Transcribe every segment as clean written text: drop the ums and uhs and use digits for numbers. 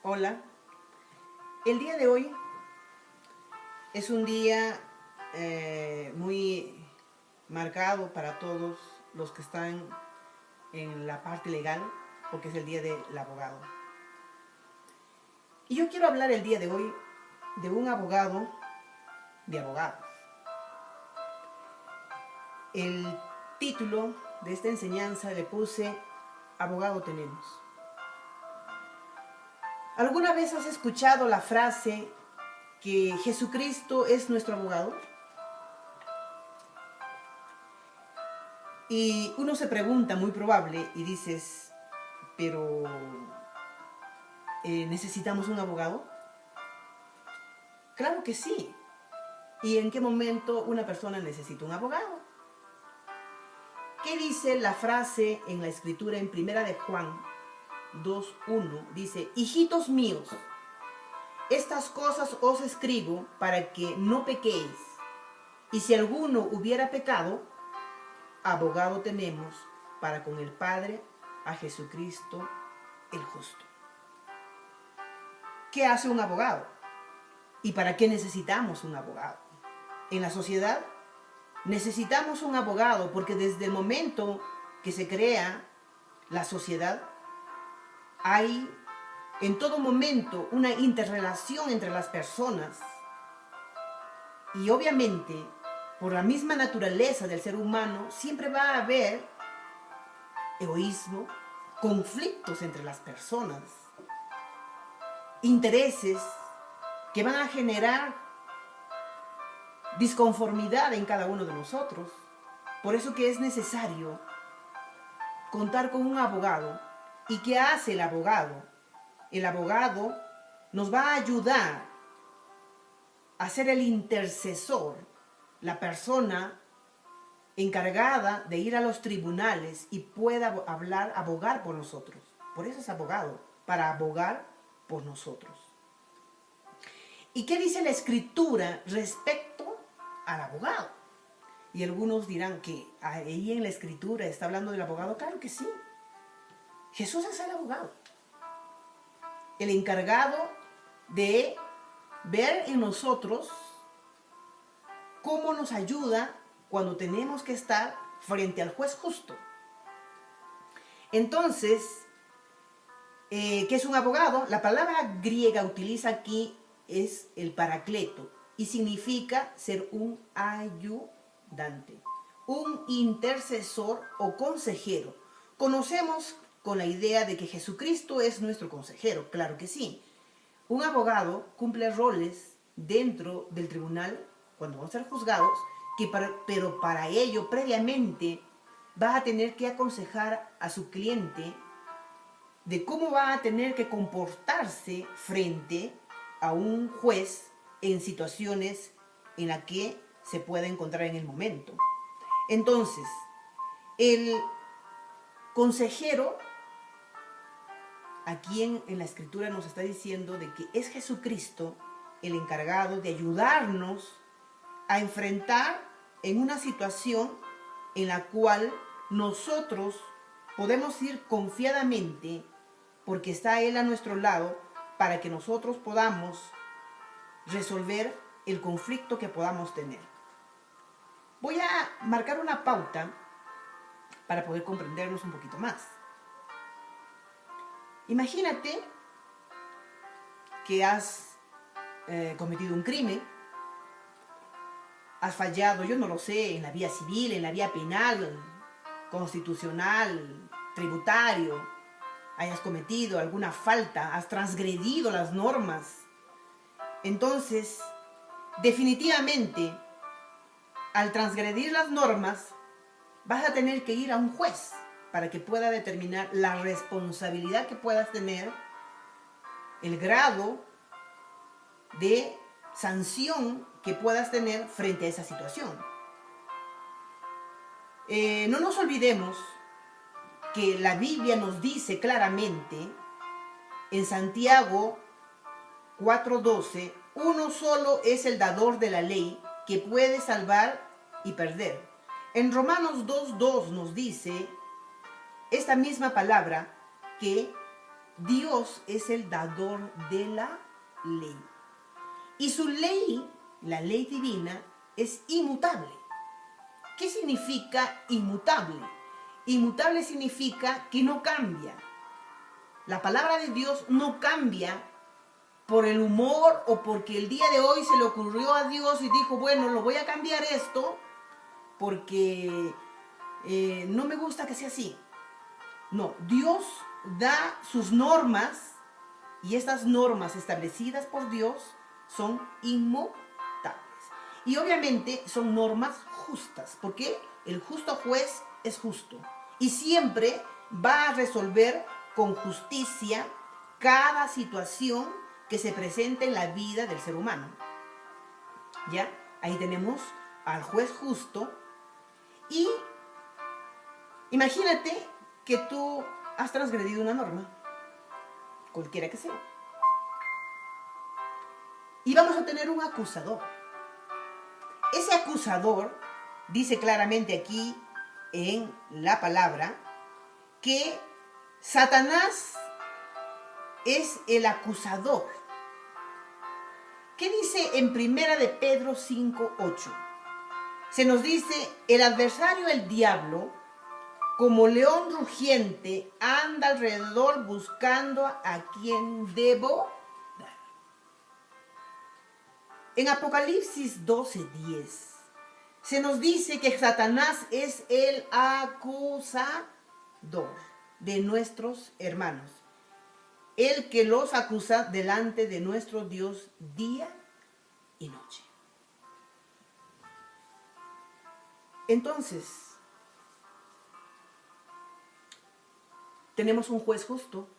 Hola, el día de hoy es un día muy marcado para todos los que están en la parte legal, porque es el día del abogado. Y yo quiero hablar el día de hoy de un abogado de abogados. El título de esta enseñanza le puse Abogado tenemos. ¿Alguna vez has escuchado la frase que Jesucristo es nuestro abogado? Y uno se pregunta, muy probable, y dices, pero ¿necesitamos un abogado? Claro que sí. ¿Y en qué momento una persona necesita un abogado? ¿Qué dice la frase en la escritura en Primera de Juan 2:1? Dice, hijitos míos, estas cosas os escribo para que no pequéis. Y si alguno hubiera pecado, abogado tenemos para con el Padre, a Jesucristo el justo. ¿Qué hace un abogado? ¿Y para qué necesitamos un abogado? En la sociedad necesitamos un abogado porque desde el momento que se crea la sociedad hay en todo momento una interrelación entre las personas y obviamente por la misma naturaleza del ser humano siempre va a haber egoísmo, conflictos entre las personas, intereses que van a generar disconformidad en cada uno de nosotros. Por eso que es necesario contar con un abogado. ¿Y qué hace el abogado? El abogado nos va a ayudar a ser el intercesor, la persona encargada de ir a los tribunales y pueda abogar por nosotros. Por eso es abogado, para abogar por nosotros. ¿Y qué dice la Escritura respecto al abogado? Y algunos dirán que ahí en la Escritura está hablando del abogado. Claro que sí. Jesús es el abogado, el encargado de ver en nosotros cómo nos ayuda cuando tenemos que estar frente al juez justo. Entonces, ¿qué es un abogado? La palabra griega utiliza aquí es el paracleto y significa ser un ayudante, un intercesor o consejero. Conocemos con la idea de que Jesucristo es nuestro consejero, claro que sí. Un abogado cumple roles dentro del tribunal cuando van a ser juzgados, pero para ello previamente va a tener que aconsejar a su cliente de cómo va a tener que comportarse frente a un juez en situaciones en las que se pueda encontrar en el momento. Entonces, el consejero aquí en la Escritura nos está diciendo de que es Jesucristo el encargado de ayudarnos a enfrentar en una situación en la cual nosotros podemos ir confiadamente porque está Él a nuestro lado para que nosotros podamos resolver el conflicto que podamos tener. Voy a marcar una pauta para poder comprendernos un poquito más. Imagínate que has cometido un crimen, has fallado, yo no lo sé, en la vía civil, en la vía penal, constitucional, tributario, hayas cometido alguna falta, has transgredido las normas. Entonces, definitivamente, al transgredir las normas, vas a tener que ir a un juez para que pueda determinar la responsabilidad que puedas tener, el grado de sanción que puedas tener frente a esa situación. No nos olvidemos que la Biblia nos dice claramente en Santiago 4:12, uno solo es el dador de la ley que puede salvar y perder. En Romanos 2:2 nos dice esta misma palabra que Dios es el dador de la ley. Y su ley, la ley divina, es inmutable. ¿Qué significa inmutable? Inmutable significa que no cambia. La palabra de Dios no cambia por el humor o porque el día de hoy se le ocurrió a Dios y dijo, bueno, lo voy a cambiar esto porque no me gusta que sea así. No, Dios da sus normas y estas normas establecidas por Dios son inmutables. Y obviamente son normas justas, porque el justo juez es justo y siempre va a resolver con justicia cada situación que se presente en la vida del ser humano. ¿Ya? Ahí tenemos al juez justo. Y imagínate que tú has transgredido una norma, cualquiera que sea. Y vamos a tener un acusador. Ese acusador dice claramente aquí en la palabra que Satanás es el acusador. ¿Qué dice en 1 de Pedro 5:8? Se nos dice, el adversario, el diablo, como león rugiente, anda alrededor buscando a quien devorar. En Apocalipsis 12:10 se nos dice que Satanás es el acusador de nuestros hermanos, el que los acusa delante de nuestro Dios día y noche. Entonces, tenemos un juez justo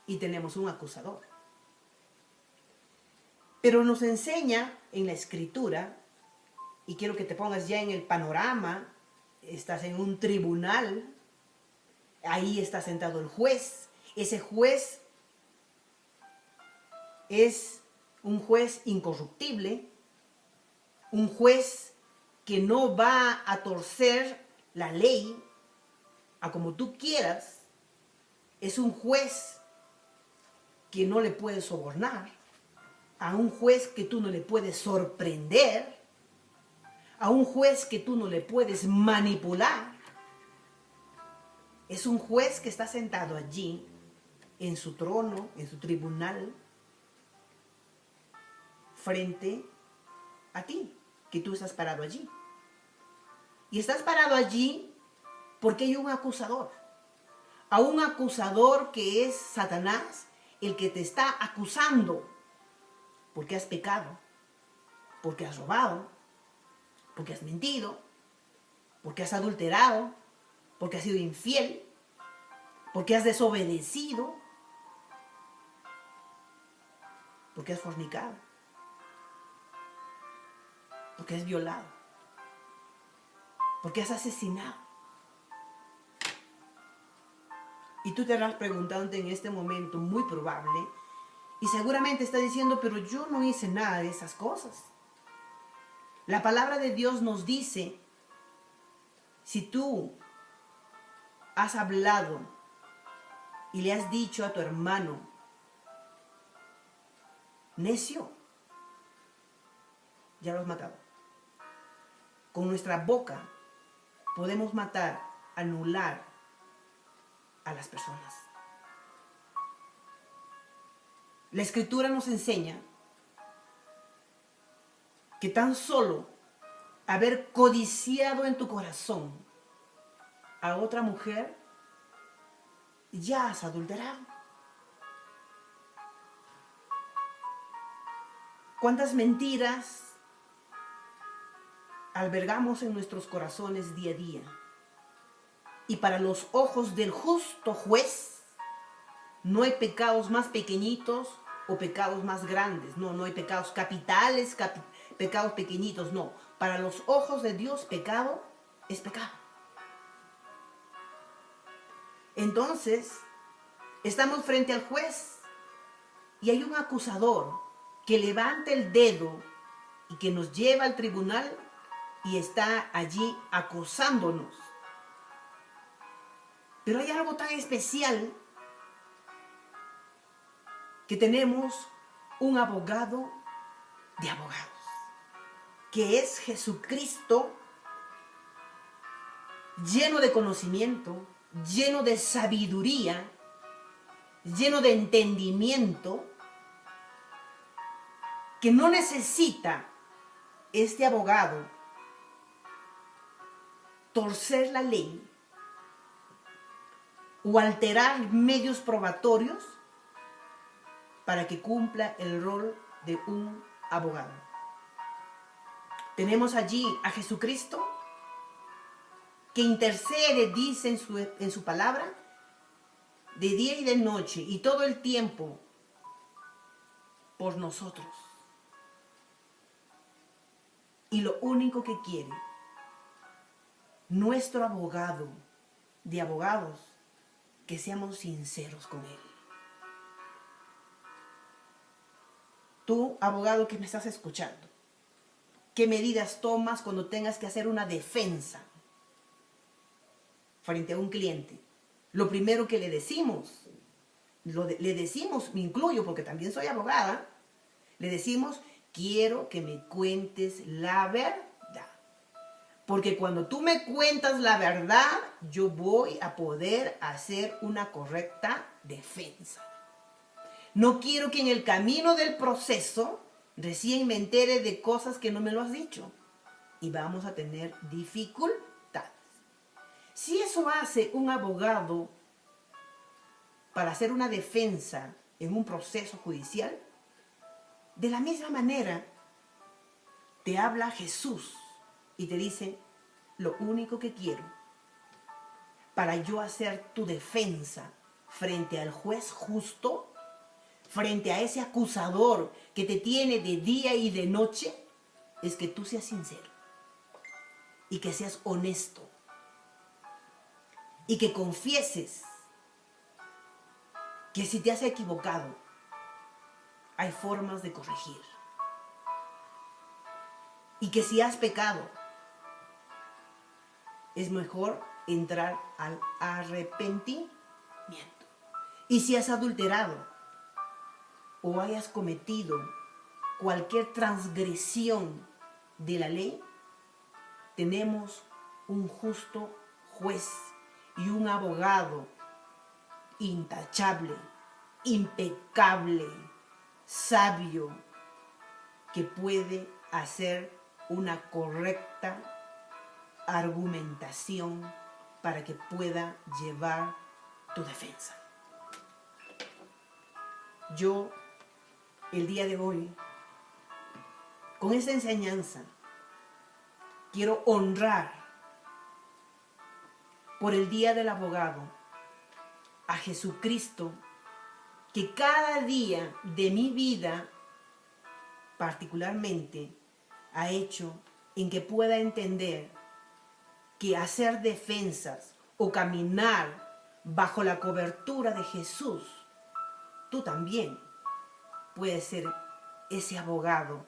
y tenemos un acusador. Pero nos enseña en la Escritura, y quiero que te pongas ya en el panorama, estás en un tribunal, ahí está sentado el juez. Ese juez es un juez incorruptible, un juez que no va a torcer la ley a como tú quieras. Es un juez que no le puedes sobornar, a un juez que tú no le puedes sorprender, a un juez que tú no le puedes manipular. Es un juez que está sentado allí, en su trono, en su tribunal, frente a ti, que tú estás parado allí. Y estás parado allí porque hay un acusador. A un acusador que es Satanás, el que te está acusando porque has pecado, porque has robado, porque has mentido, porque has adulterado, porque has sido infiel, porque has desobedecido, porque has fornicado, porque has violado, porque has asesinado. Y tú te estarás preguntando en este momento, muy probable, y seguramente estás diciendo, pero yo no hice nada de esas cosas. La palabra de Dios nos dice, si tú has hablado y le has dicho a tu hermano, necio, ya lo has matado. Con nuestra boca podemos matar, anular a las personas. La Escritura nos enseña que tan solo haber codiciado en tu corazón a otra mujer, ya has adulterado. ¿Cuántas mentiras albergamos en nuestros corazones día a día? Y para los ojos del justo juez, no hay pecados más pequeñitos o pecados más grandes. No hay pecados capitales, pecados pequeñitos, no. Para los ojos de Dios, pecado es pecado. Entonces, estamos frente al juez y hay un acusador que levanta el dedo y que nos lleva al tribunal y está allí acusándonos. Pero hay algo tan especial que tenemos un abogado de abogados, que es Jesucristo, lleno de conocimiento, lleno de sabiduría, lleno de entendimiento, que no necesita este abogado torcer la ley o alterar medios probatorios para que cumpla el rol de un abogado. Tenemos allí a Jesucristo, que intercede, dice en su palabra, de día y de noche y todo el tiempo por nosotros. Y lo único que quiere nuestro abogado de abogados, que seamos sinceros con él. Tú, abogado que me estás escuchando, ¿qué medidas tomas cuando tengas que hacer una defensa frente a un cliente? Lo primero que le decimos, me incluyo porque también soy abogada, le decimos: quiero que me cuentes la verdad. Porque cuando tú me cuentas la verdad, yo voy a poder hacer una correcta defensa. No quiero que en el camino del proceso recién me entere de cosas que no me lo has dicho. Y vamos a tener dificultades. Si eso hace un abogado para hacer una defensa en un proceso judicial, de la misma manera te habla Jesús y te dice: lo único que quiero para yo hacer tu defensa frente al juez justo, frente a ese acusador que te tiene de día y de noche, es que tú seas sincero y que seas honesto y que confieses que si te has equivocado, hay formas de corregir. Y que si has pecado, es mejor entrar al arrepentimiento. Y si has adulterado o hayas cometido cualquier transgresión de la ley, tenemos un justo juez y un abogado intachable, impecable, sabio, que puede hacer una correcta argumentación para que pueda llevar tu defensa. Yo, el día de hoy, con esta enseñanza, quiero honrar por el Día del Abogado a Jesucristo, que cada día de mi vida particularmente ha hecho en que pueda entender que hacer defensas o caminar bajo la cobertura de Jesús, tú también puedes ser ese abogado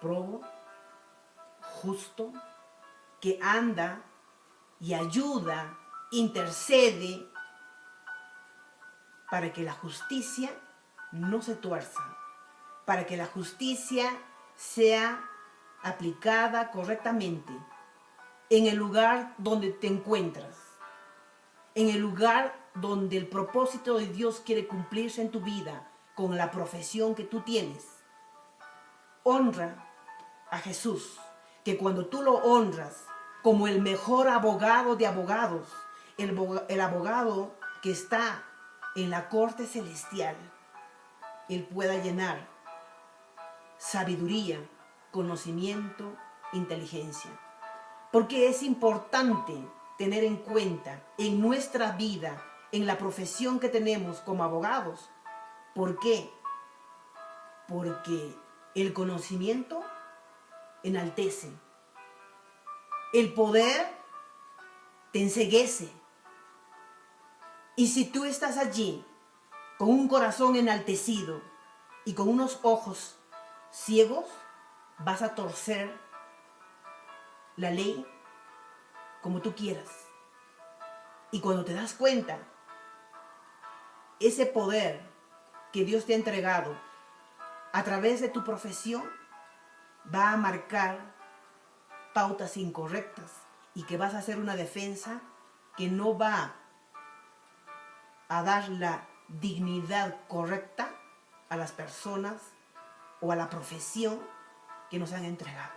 probo, justo, que anda y ayuda, intercede para que la justicia no se tuerza, para que la justicia sea aplicada correctamente en el lugar donde te encuentras, en el lugar donde el propósito de Dios quiere cumplirse en tu vida, con la profesión que tú tienes. Honra a Jesús, que cuando tú lo honras como el mejor abogado de abogados, el abogado que está en la corte celestial, Él pueda llenar sabiduría, conocimiento, inteligencia. Porque es importante tener en cuenta en nuestra vida, en la profesión que tenemos como abogados. ¿Por qué? Porque el conocimiento enaltece. El poder te enceguece. Y si tú estás allí con un corazón enaltecido y con unos ojos ciegos, vas a torcer la ley como tú quieras. Y cuando te das cuenta, ese poder que Dios te ha entregado a través de tu profesión va a marcar pautas incorrectas y que vas a hacer una defensa que no va a dar la dignidad correcta a las personas o a la profesión que nos han entregado.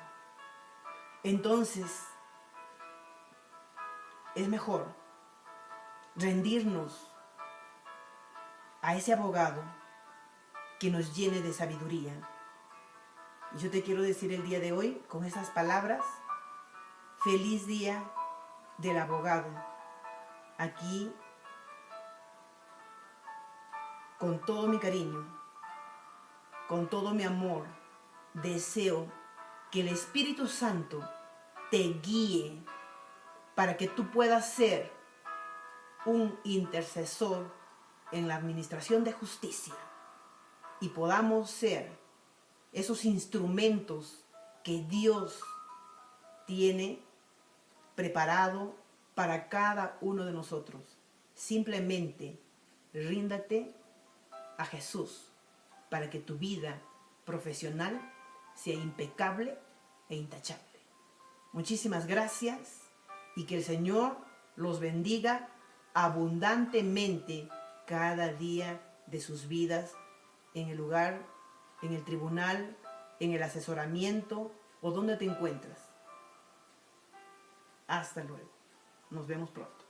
Entonces, es mejor rendirnos a ese abogado que nos llene de sabiduría. Y yo te quiero decir el día de hoy, con esas palabras, feliz día del abogado. Aquí, con todo mi cariño, con todo mi amor, deseo que el Espíritu Santo te guíe para que tú puedas ser un intercesor en la administración de justicia y podamos ser esos instrumentos que Dios tiene preparado para cada uno de nosotros. Simplemente ríndate a Jesús para que tu vida profesional sea impecable e intachable. Muchísimas gracias y que el Señor los bendiga abundantemente cada día de sus vidas en el lugar, en el tribunal, en el asesoramiento o donde te encuentras. Hasta luego. Nos vemos pronto.